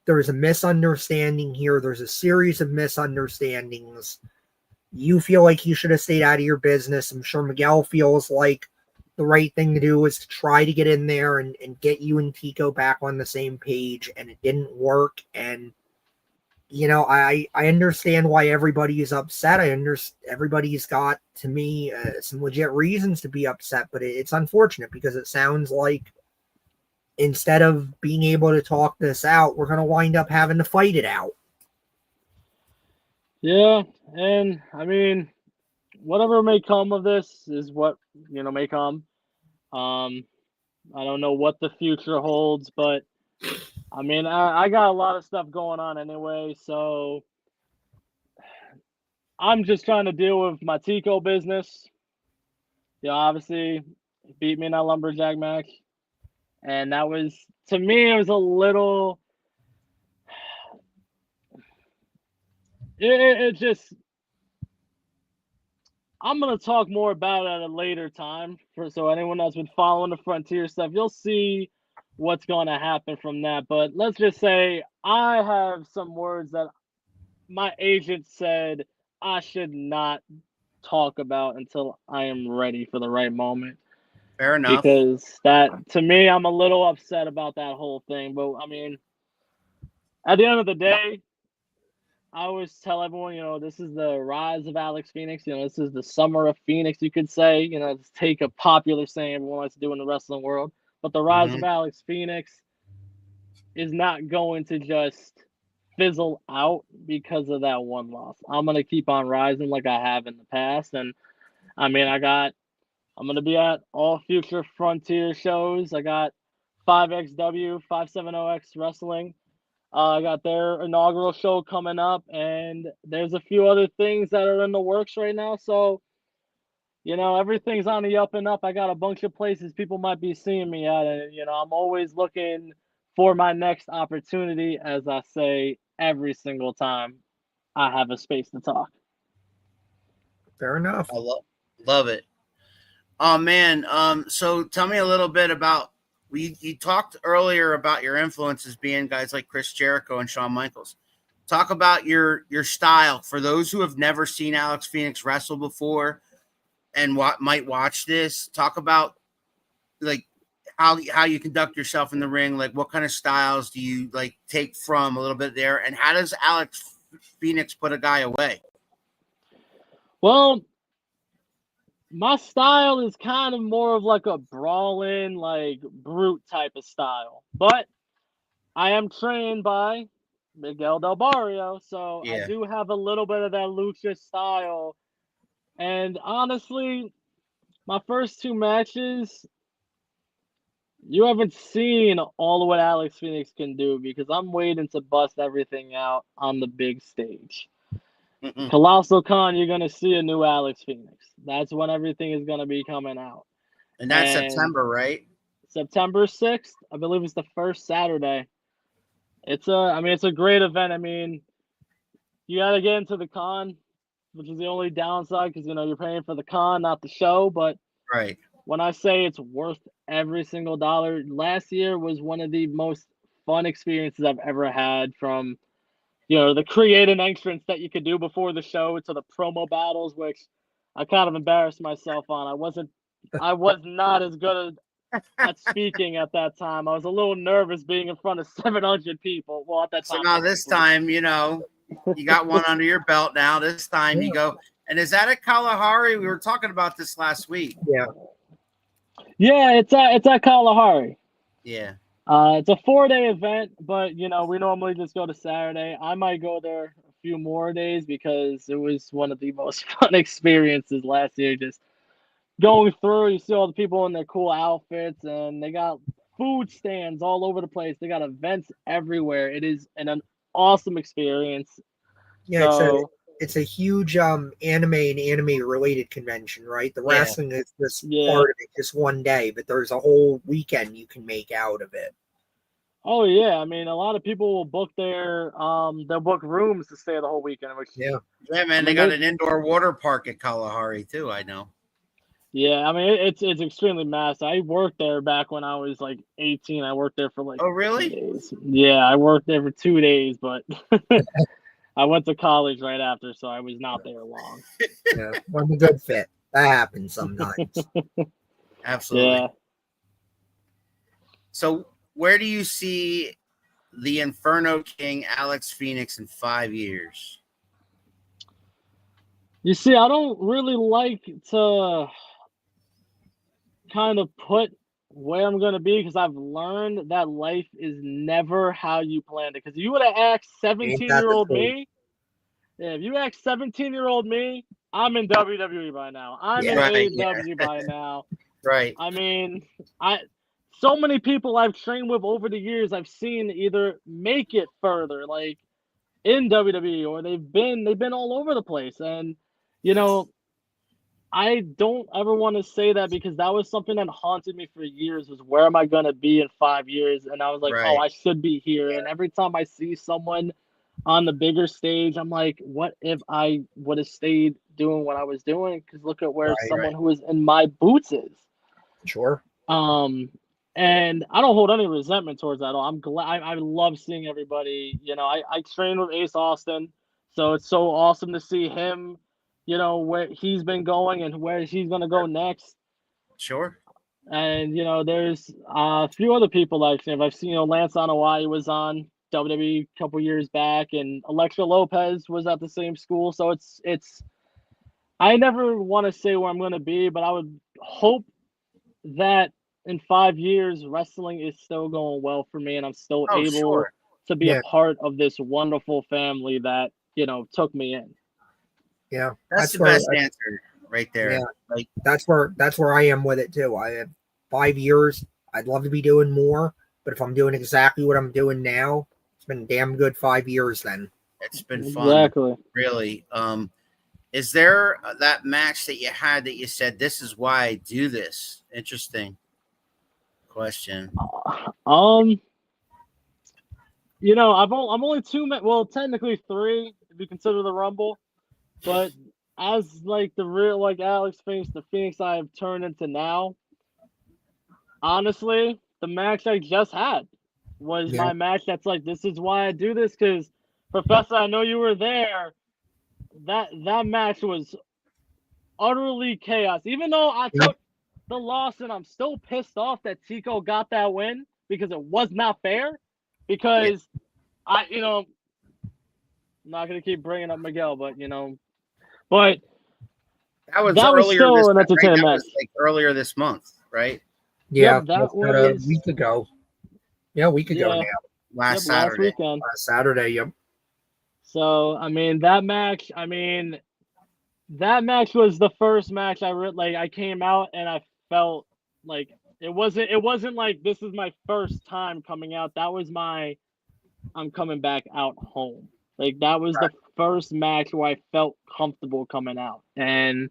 there's a misunderstanding here. There's a series of misunderstandings. You feel like you should have stayed out of your business. I'm sure Miguel feels like the right thing to do is to try to get in there and get you and Tico back on the same page, and it didn't work. And I understand why everybody is upset. I understand everybody's got, to me, some legit reasons to be upset, but it's unfortunate because it sounds like instead of being able to talk this out, we're going to wind up having to fight it out. Yeah, and I mean, whatever may come of this is what may come. I don't know what the future holds, but I mean, I got a lot of stuff going on anyway, so I'm just trying to deal with my Tico business. Obviously, he beat me in that lumberjack match, and that was, to me, it was a little. It just. I'm gonna talk more about it at a later time. So anyone that's been following the Frontier stuff, you'll see what's going to happen from that. But let's just say I have some words that my agent said I should not talk about until I am ready for the right moment. Fair enough. Because that, to me, I'm a little upset about that whole thing. But I mean, at the end of the day, I always tell everyone, this is the rise of Alex Phoenix. This is the summer of Phoenix, you could say. Let's take a popular saying everyone likes to do in the wrestling world. But the rise of Alex Phoenix is not going to just fizzle out because of that one loss. I'm going to keep on rising like I have in the past. And, I mean, I'm going to be at all future Frontier shows. I got 5XW, 570X Wrestling. I got their inaugural show coming up, and there's a few other things that are in the works right now. So, everything's on the up and up. I got a bunch of places people might be seeing me at, and, I'm always looking for my next opportunity, as I say every single time I have a space to talk. Fair enough. I love it. Oh, man. So tell me a little bit about, you talked earlier about your influences being guys like Chris Jericho and Shawn Michaels. Talk about your style for those who have never seen Alex Phoenix wrestle before and might watch this. Talk about like how you conduct yourself in the ring? Like, what kind of styles do you like take from a little bit there? And how does Alex FENIX put a guy away? Well, my style is kind of more of like a brawling, like brute type of style. But I am trained by Miguel Del Barrio, so I Yeah. do have a little bit of that lucha style. And honestly, my first two matches, you haven't seen all of what Alex FENIX can do because I'm waiting to bust everything out on the big stage. Mm-mm. Colossal Con, you're gonna see a new Alex FENIX. That's when everything is gonna be coming out. And that's And September, right? September 6th, I believe it's the first Saturday. It's a great event. I mean, you gotta get into the con, which is the only downside because you're paying for the con, not the show. But Right. when I say it's worth every single dollar, last year was one of the most fun experiences I've ever had. From the creative entrance that you could do before the show to the promo battles, which I kind of embarrassed myself on. I was not as good at speaking at that time. I was a little nervous being in front of 700 people. Well, at that So time. now this time, you got one under your belt now. This time you go. And is that at Kalahari? We were talking about this last week. Yeah. Yeah, it's at Kalahari. Yeah. It's a 4-day event, but we normally just go to Saturday. I might go there a few more days because it was one of the most fun experiences last year. Just going through, you see all the people in their cool outfits, and they got food stands all over the place. They got events everywhere. It is an awesome experience. Yeah, So it's a huge anime and anime related convention, right? The wrestling is just part of it, just one day, but there's a whole weekend you can make out of it. oh yeah, I mean, a lot of people will book they'll book rooms to stay the whole weekend. Which, Yeah, man, they got an indoor water park at Kalahari too. I know. Yeah, I mean it's extremely massive. I worked there back when I was like 18. I worked there for like 2 days. Yeah, I worked there for 2 days, but I went to college right after, so I was not there long. Yeah, wasn't a good fit. That happens sometimes. Absolutely. Yeah. So where do you see the Inferno King Alex FENIX in 5 years? You see, I don't really like to kind of put where I'm going to be because I've learned that life is never how you planned it. Because you would have asked 17-year-old me, if you asked 17-year-old me, I'm in WWE by now. I'm in AEW by now. Right. I mean, so many people I've trained with over the years, I've seen either make it further, like in WWE, or they've been all over the place. And I don't ever want to say that because that was something that haunted me for years, was where am I going to be in 5 years? And I was like, oh, I should be here. And every time I see someone on the bigger stage, I'm like, what if I would have stayed doing what I was doing? Because look at where someone who is in my boots is. Sure. And I don't hold any resentment towards that at all. I'm glad. I love seeing everybody. I trained with Ace Austin, so it's so awesome to see him. Where he's been going and where he's going to go next. Sure. And there's a few other people I've seen. Lance Anoa'i was on WWE a couple years back, and Alexa Lopez was at the same school. So it's. I never want to say where I'm going to be, but I would hope that in 5 years, wrestling is still going well for me, and I'm still able to be a part of this wonderful family that took me in. Yeah, that's the best answer right there. Yeah, like that's where I am with it too. I have 5 years. I'd love to be doing more, but if I'm doing exactly what I'm doing now, it's been a damn good 5 years. Then it's been fun. Exactly. Really. Is there that match that you had that you said, this is why I do this? Interesting question. I'm only 2 men. Well, technically 3 if you consider the Rumble. But as like the real Alex FENIX, the FENIX I have turned into now, honestly, the match I just had was my match. That's like, this is why I do this. Because Professor, I know you were there. That match was utterly chaos. Even though I took the loss, and I'm still pissed off that Tico got that win because it was not fair. Because I'm not gonna keep bringing up Miguel, but That was that was earlier still this an right? entertaining That match. was like earlier this month, right? Yeah, Yep, that about a was week ago. Yeah, a week ago yeah, now. Last last Saturday. weekend. Saturday. Yep. So that match, that match was the first match I came out and I felt like it wasn't like this is my first time coming out. That was I'm coming back out home. Like that was the first match where I felt comfortable coming out. And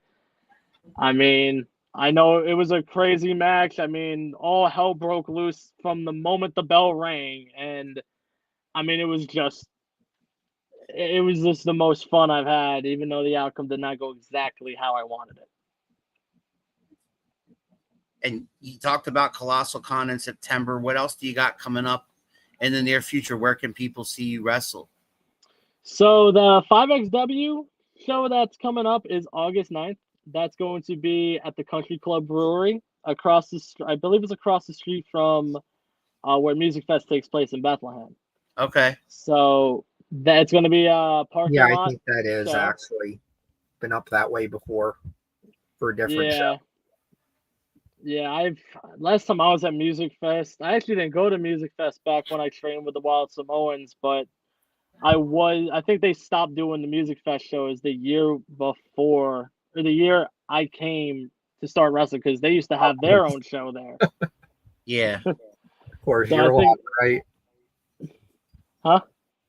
I know it was a crazy match. All hell broke loose from the moment the bell rang, and it was just the most fun I've had, even though the outcome did not go exactly how I wanted it. And you talked about Colossal Con in September. What else do you got coming up in the near future? Where can people see you wrestle? So the 5XW show that's coming up is August 9th. That's going to be at the Country Club Brewery across I believe it's across the street from where Music Fest takes place in Bethlehem. Okay. So that's going to be a parking Yeah, lot. I think that is show. actually been up that way before for a different show. Yeah, last time I was at Music Fest, I actually didn't go to Music Fest back when I trained with the Wild Samoans, but I think they stopped doing the Music Fest shows the year before, or the year I came to start wrestling, because they used to have their own show there. Yeah. Of course, So you're locked, right? Huh?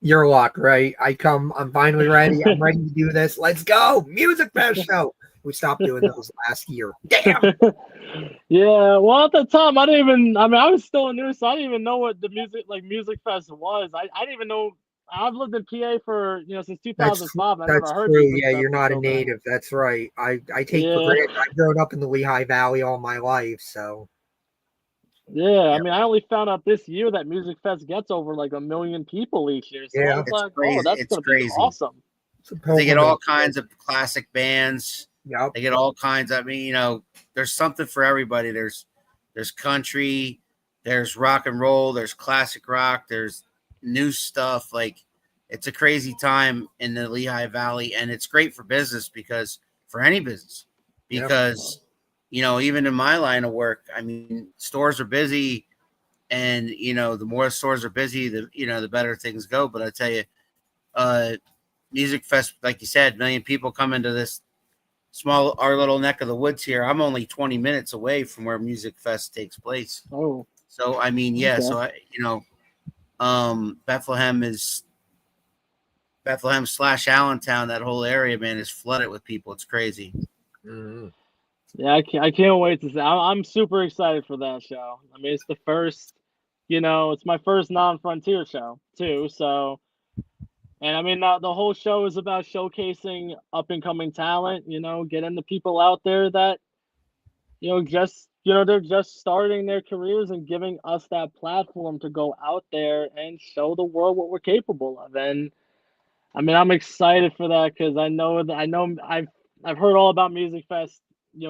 You're locked, right? I'm finally ready. I'm ready to do this. Let's go. Music Fest show. We stopped doing those last year. Damn. Yeah, well, at the time, I was still new, so I didn't even know what the Music Fest was. I didn't even know. I've lived in PA for, since 2005. I never heard true. Music Yeah, Fest you're not a until then. native. That's right. I take for Yeah. granted. I've grown up in the Lehigh Valley all my life, so. Yeah, I only found out this year that Music Fest gets over like 1 million people each year. So I Yeah. was It's like, crazy. oh, that's It's going to be crazy. awesome. They get all kinds of classic bands. Yep. They get all kinds. There's something for everybody. There's country, there's rock and roll, there's classic rock, there's new stuff. Like, it's a crazy time in the Lehigh Valley, and it's great for business for any business, because even in my line of work, stores are busy, and the more stores are busy, the better things go. But I tell you, Music Fest, like you said, 1 million people come into this our little neck of the woods here. I'm only 20 minutes away from where Music Fest takes place. Oh, so okay. So Bethlehem / Allentown, that whole area, man, is flooded with people. It's crazy. Mm-hmm. Yeah, I can't wait to see. I'm super excited for that show. It's the first, it's my first non-Frontier show too. So, and the whole show is about showcasing up and coming talent. Getting the people out there that, they're just starting their careers, and giving us that platform to go out there and show the world what we're capable of. And I'm excited for that, because I've heard all about Music Fest,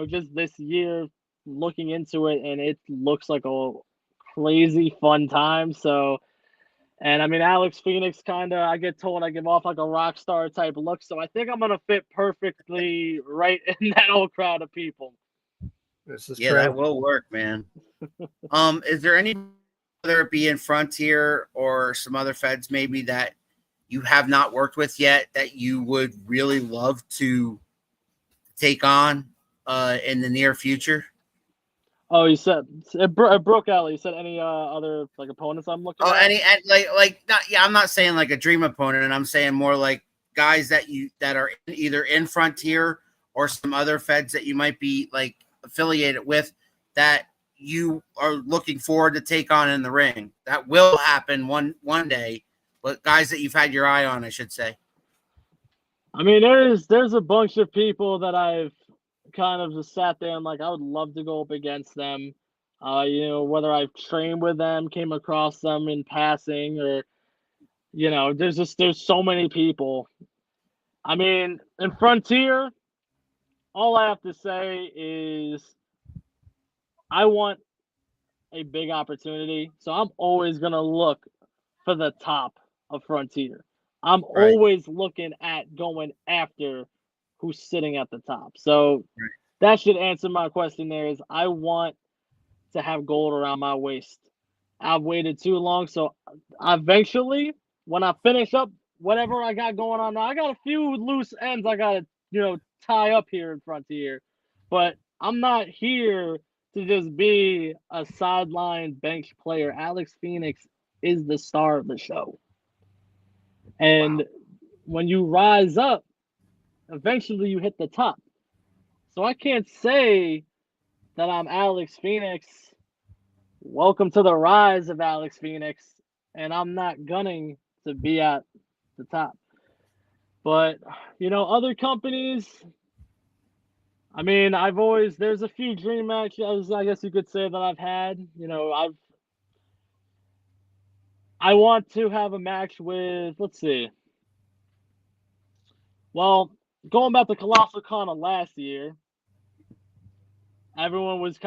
just this year, looking into it, and it looks like a crazy fun time. So, and Alex FENIX I get told I give off like a rock star type look, so I think I'm gonna fit perfectly right in that whole crowd of people. This is true. That will work, man. Is there any, whether it be in Frontier or some other feds maybe, that you have not worked with yet that you would really love to take on in the near future? Oh, you said it broke out. You said any other like opponents I'm looking at? I'm not saying like a dream opponent, and I'm saying more like guys that are either in Frontier or some other feds that you might be like affiliated with, that you are looking forward to take on in the ring. That will happen one day, but guys that you've had your eye on, I should say. There's a bunch of people that I've kind of just sat there and like I would love to go up against them. Whether I've trained with them, came across them in passing, or there's so many people. In Frontier, all I have to say is I want a big opportunity, so I'm always gonna look for the top of Frontier. I'm Right. always looking at going after who's sitting at the top. So Right. that should answer my question. There is I want to have gold around my waist. I've waited too long, so eventually, when I finish up whatever I got going on now, I got a few loose ends I gotta tie up here in Frontier, but I'm not here to just be a sideline bench player. Alex Phoenix is the star of the show, and Wow. when you rise up, eventually you hit the top. So I can't say that I'm Alex Phoenix. Welcome to the rise of Alex Phoenix, and I'm not gunning to be at the top. But other companies. I mean, there's a few dream matches, I guess you could say, that I've had. I want to have a match with, let's see. Well, going back to Colossal Con of last year, everyone was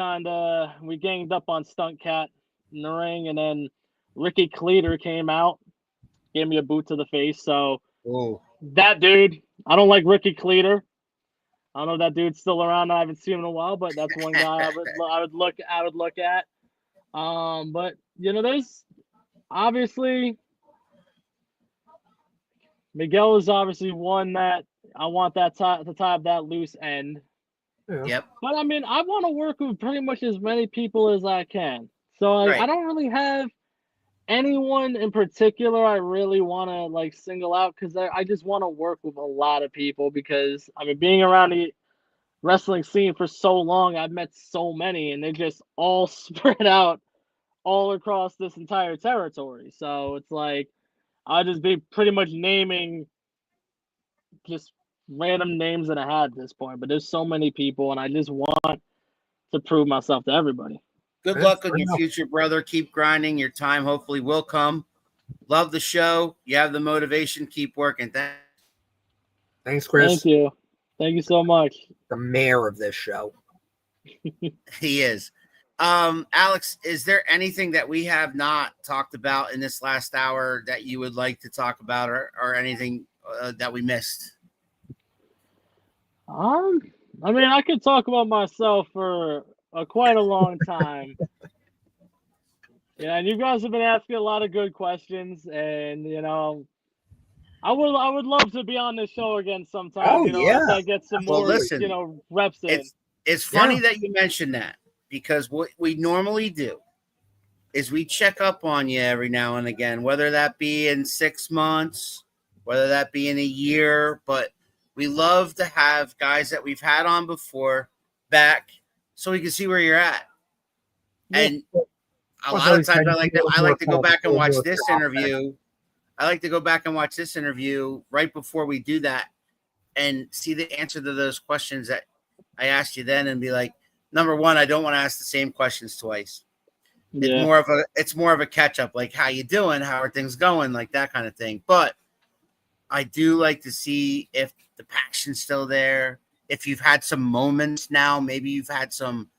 we ganged up on Stunt Cat in the ring, and then Ricky Cleater came out, gave me a boot to the face. So Oh, that dude, I don't like Ricky Cleater. I don't know if that dude's still around. I haven't seen him in a while, but that's one guy I would look at. But there's obviously Miguel is obviously one that I want to tie up that loose end. Yeah. yep. But I mean, I want to work with pretty much as many people as I can. So I Right. don't really have anyone in particular I really want to single out, because I just want to work with a lot of people, because I mean, being around the wrestling scene for so long, I've met so many, and they're just all spread out all across this entire territory. So it's like I'll just be pretty much naming just random names that I had at this point. But there's so many people, and I just want to prove myself to everybody. Good Yeah, luck fair on your enough. future, brother. Keep grinding. Your time hopefully will come. Love the show. You have the motivation. Keep working. Thanks, Chris. Thank you. Thank you so much. The mayor of this show. He is. Alex, is there anything that we have not talked about in this last hour that you would like to talk about, or anything that we missed? I mean, I could talk about myself for quite a long time. Yeah, and you guys have been asking a lot of good questions, and I would love to be on this show again sometime. Oh, After yeah. I get some Well, more, listen, reps in. it's funny Yeah. that you mentioned that, because what we normally do is we check up on you every now and again, whether that be in 6 months, whether that be in a year, but we love to have guys that we've had on before back so we can see where you're at. Yeah. And a Plus, lot of times tend I like be a to little more go back and comfortable, watch more this confident. interview. I like to go back and watch this interview right before we do that and see the answer to those questions that I asked you then, and be like, number one, I don't want to ask the same questions twice. Yeah. It's more of a catch up, like how you doing, how are things going, like that kind of thing. But I do like to see if the passion's still there, if you've had some moments now, maybe you've had some,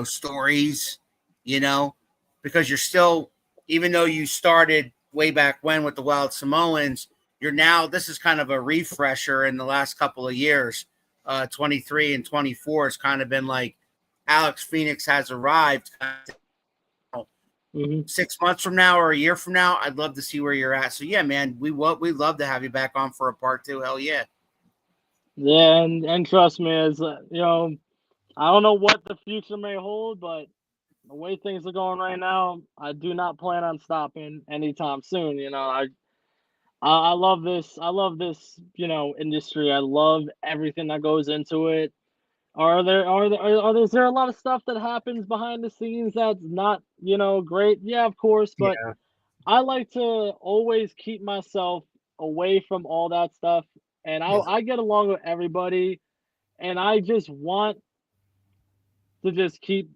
stories, because you're still, even though you started way back when with the Wild Samoans, this is kind of a refresher in the last couple of years. 23 and 24 has kind of been like Alex Phoenix has arrived. Hmm. 6 months from now or a year from now, I'd love to see where you're at. So yeah, man, we'd love to have you back on for a part 2. Hell yeah. Yeah, and trust me, as I don't know what the future may hold, but the way things are going right now, I do not plan on stopping anytime soon. I love this. I love this. Industry. I love everything that goes into it. Is there a lot of stuff that happens behind the scenes that's not great? Yeah, of course, but Yeah. I like to always keep myself away from all that stuff, and Yeah. I get along with everybody, and I just want to just keep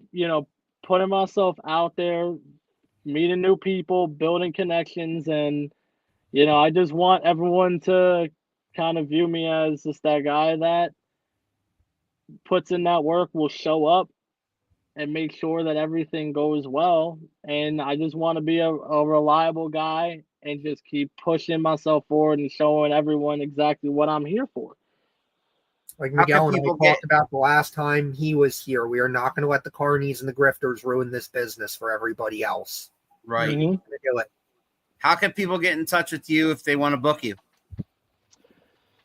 putting myself out there, meeting new people, building connections, and I just want everyone to kind of view me as just that guy that puts in that work, will show up, and make sure that everything goes well. And I just want to be a reliable guy and just keep pushing myself forward and showing everyone exactly what I'm here for. Like How can Miguel and I people talked about the last time he was here. We are not going to let the carnies and the grifters ruin this business for everybody else. Right. Mhm. We're gonna do it. How can people get in touch with you if they want to book you?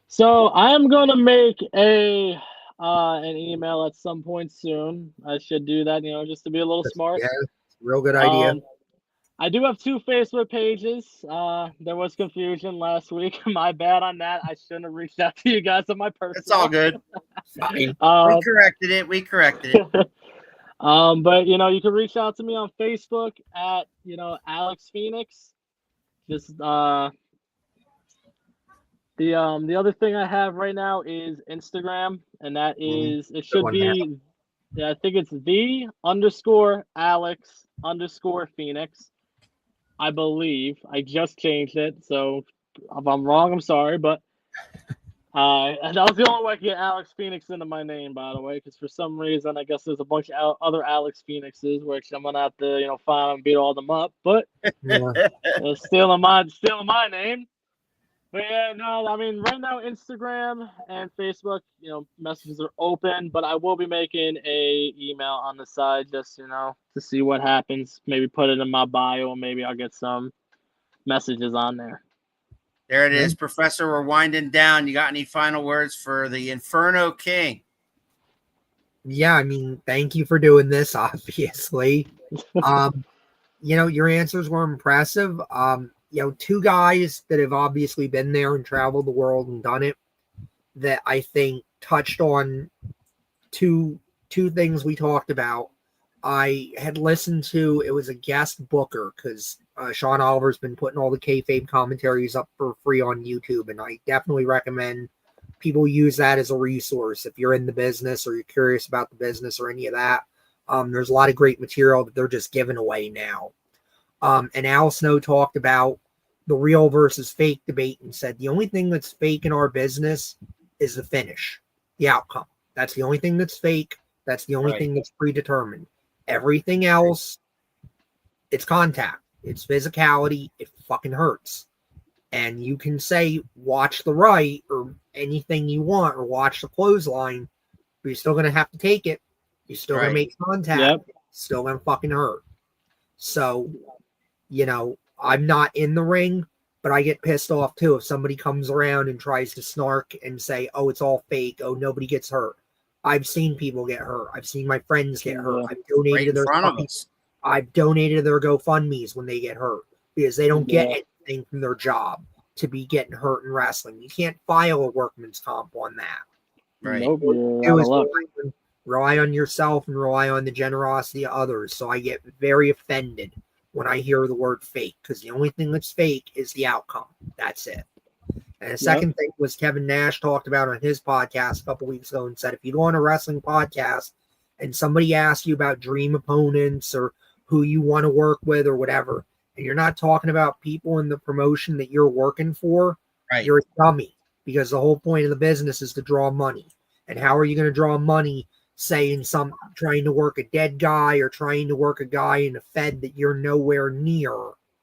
So I'm gonna make an email at some point soon. I should do that, just to be a little smart. Yeah, real good idea. I do have 2 Facebook pages. There was confusion last week. My bad on that. I shouldn't have reached out to you guys on my personal. It's all good. Fine. We corrected it. But you can reach out to me on Facebook at Alex Phoenix. Just the other thing I have right now is Instagram, and that is it should be I think it's _Alex_Phoenix. I believe I just changed it, so if I'm wrong, I'm sorry, but that was the only way I could get Alex Phoenix into my name, by the way, because for some reason I guess there's a bunch of other Alex Phoenixes, which I'm gonna have to find and beat all them up, but Yeah. stealing my name. But yeah, no, I mean right now Instagram and Facebook, messages are open, but I will be making a email on the side just to see what happens. Maybe put it in my bio, and maybe I'll get some messages on there. There it is, Professor. We're winding down. You got any final words for the Inferno King? Yeah, I mean, thank you for doing this, obviously. Your answers were impressive. 2 guys that have obviously been there and traveled the world and done it that I think touched on two things we talked about. I had listened to, it was a guest booker because Sean Oliver's been putting all the kayfabe commentaries up for free on YouTube, and I definitely recommend people use that as a resource if you're in the business or you're curious about the business or any of that. There's a lot of great material that they're just giving away now. And Al Snow talked about the real versus fake debate and said the only thing that's fake in our business is the finish, the outcome. That's the only thing that's fake. That's the only thing that's predetermined. Everything else, it's contact. It's physicality. It fucking hurts. And you can say, watch the right or anything you want or watch the clothesline, but you're still going to have to take it. You're still going to make contact. Yep. It's still going to fucking hurt. So, I'm not in the ring, but I get pissed off too if somebody comes around and tries to snark and say, oh, it's all fake. Oh, nobody gets hurt. I've seen people get hurt. I've seen my friends get hurt. I've donated to I've donated to their GoFundMe's when they get hurt because they don't get anything from their job to be getting hurt in wrestling. You can't file a workman's comp on that. Right. Nope, Rely on yourself and rely on the generosity of others. So I get very offended when I hear the word fake because the only thing that's fake is the outcome. That's it. And the second thing was Kevin Nash talked about on his podcast a couple weeks ago and said, if you go on a wrestling podcast and somebody asks you about dream opponents or who you want to work with or whatever, and you're not talking about people in the promotion that you're working for, you're a dummy because the whole point of the business is to draw money. And how are you going to draw money saying trying to work a dead guy or trying to work a guy in a fed that you're nowhere near?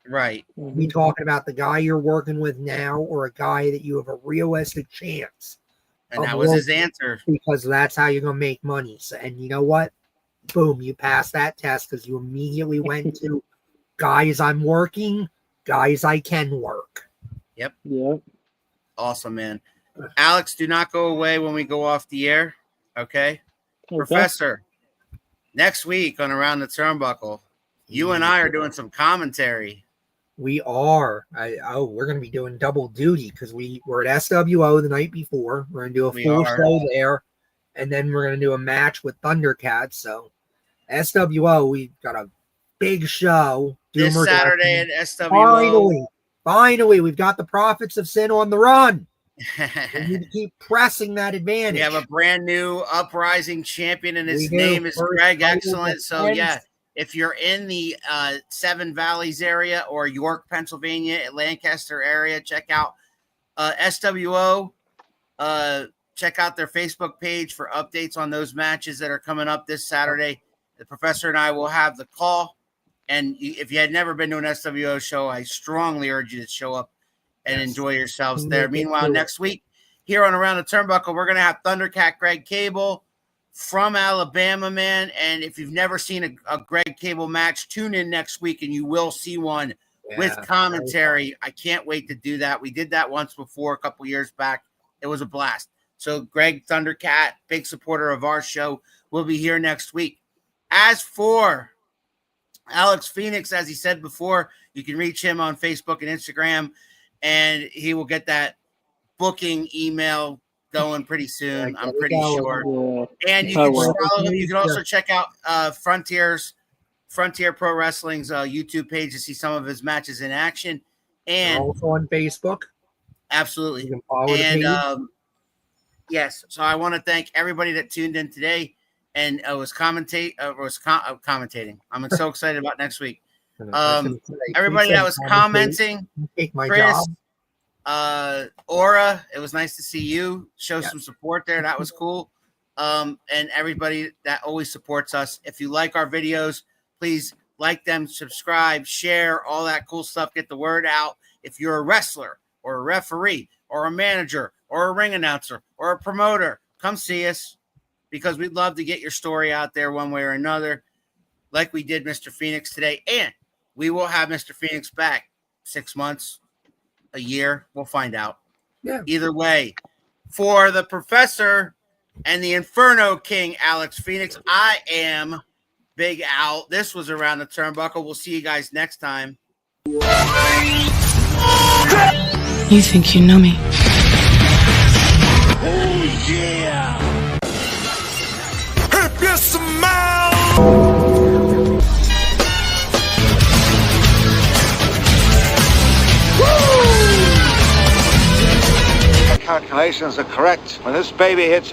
Right. We talking about the guy you're working with now or a guy that you have a realistic chance. And that was his answer. Because that's how you're going to make money. So, and you know what? Boom, you passed that test because you immediately went to guys I'm working, guys I can work. Yep. Awesome, man. Alex, do not go away when we go off the air. Okay. Professor, next week on Around the Turnbuckle, you and I are doing some commentary. We are. We're going to be doing double duty because we were at SWO the night before. We're going to do a full show there, and then we're going to do a match with Thundercats. So SWO, we've got a big show this Saturday at SWO. Finally, we've got the Prophets of Sin on the run. We need to keep pressing that advantage. We have a brand new uprising champion, and his name is Greg Excellent. So, yeah, if you're in the Seven Valleys area or York, Pennsylvania, Lancaster area, check out SWO. Check out their Facebook page for updates on those matches that are coming up this Saturday. The professor and I will have the call. And if you had never been to an SWO show, I strongly urge you to show up and enjoy yourselves there. Meanwhile, next week here on Around the Turnbuckle, we're going to have Thundercat Greg Cable from Alabama, man. And if you've never seen a Greg Cable match, tune in next week and you will see one with commentary. I can't wait to do that. We did that once before a couple years back. It was a blast. So Greg Thundercat, big supporter of our show, will be here next week. As for Alex FENIX, as he said before, you can reach him on Facebook and Instagram, and he will get that booking email going pretty soon. I'm pretty sure. Yeah. And you can follow him. You can also check out Frontier Pro Wrestling's YouTube page to see some of his matches in action. And also on Facebook. Absolutely. You can follow the page. Yes. So I want to thank everybody that tuned in today and was commentating. I'm so excited about next week. Everybody that was commenting, Chris, Aura, it was nice to see you show some support there. That was cool. And everybody that always supports us. If you like our videos, please like them, subscribe, share, all that cool stuff. Get the word out. If you're a wrestler or a referee or a manager or a ring announcer or a promoter, come see us because we'd love to get your story out there one way or another, like we did Mr. FENIX today. And we will have Mr. FENIX back 6 months, a year. We'll find out. Yeah. Either way, for the professor and the Inferno King, Alex FENIX, I am Big Al. This was Around the Turnbuckle. We'll see you guys next time. You think you know me? Oh, yeah. If you smile. Calculations are correct. When this baby hits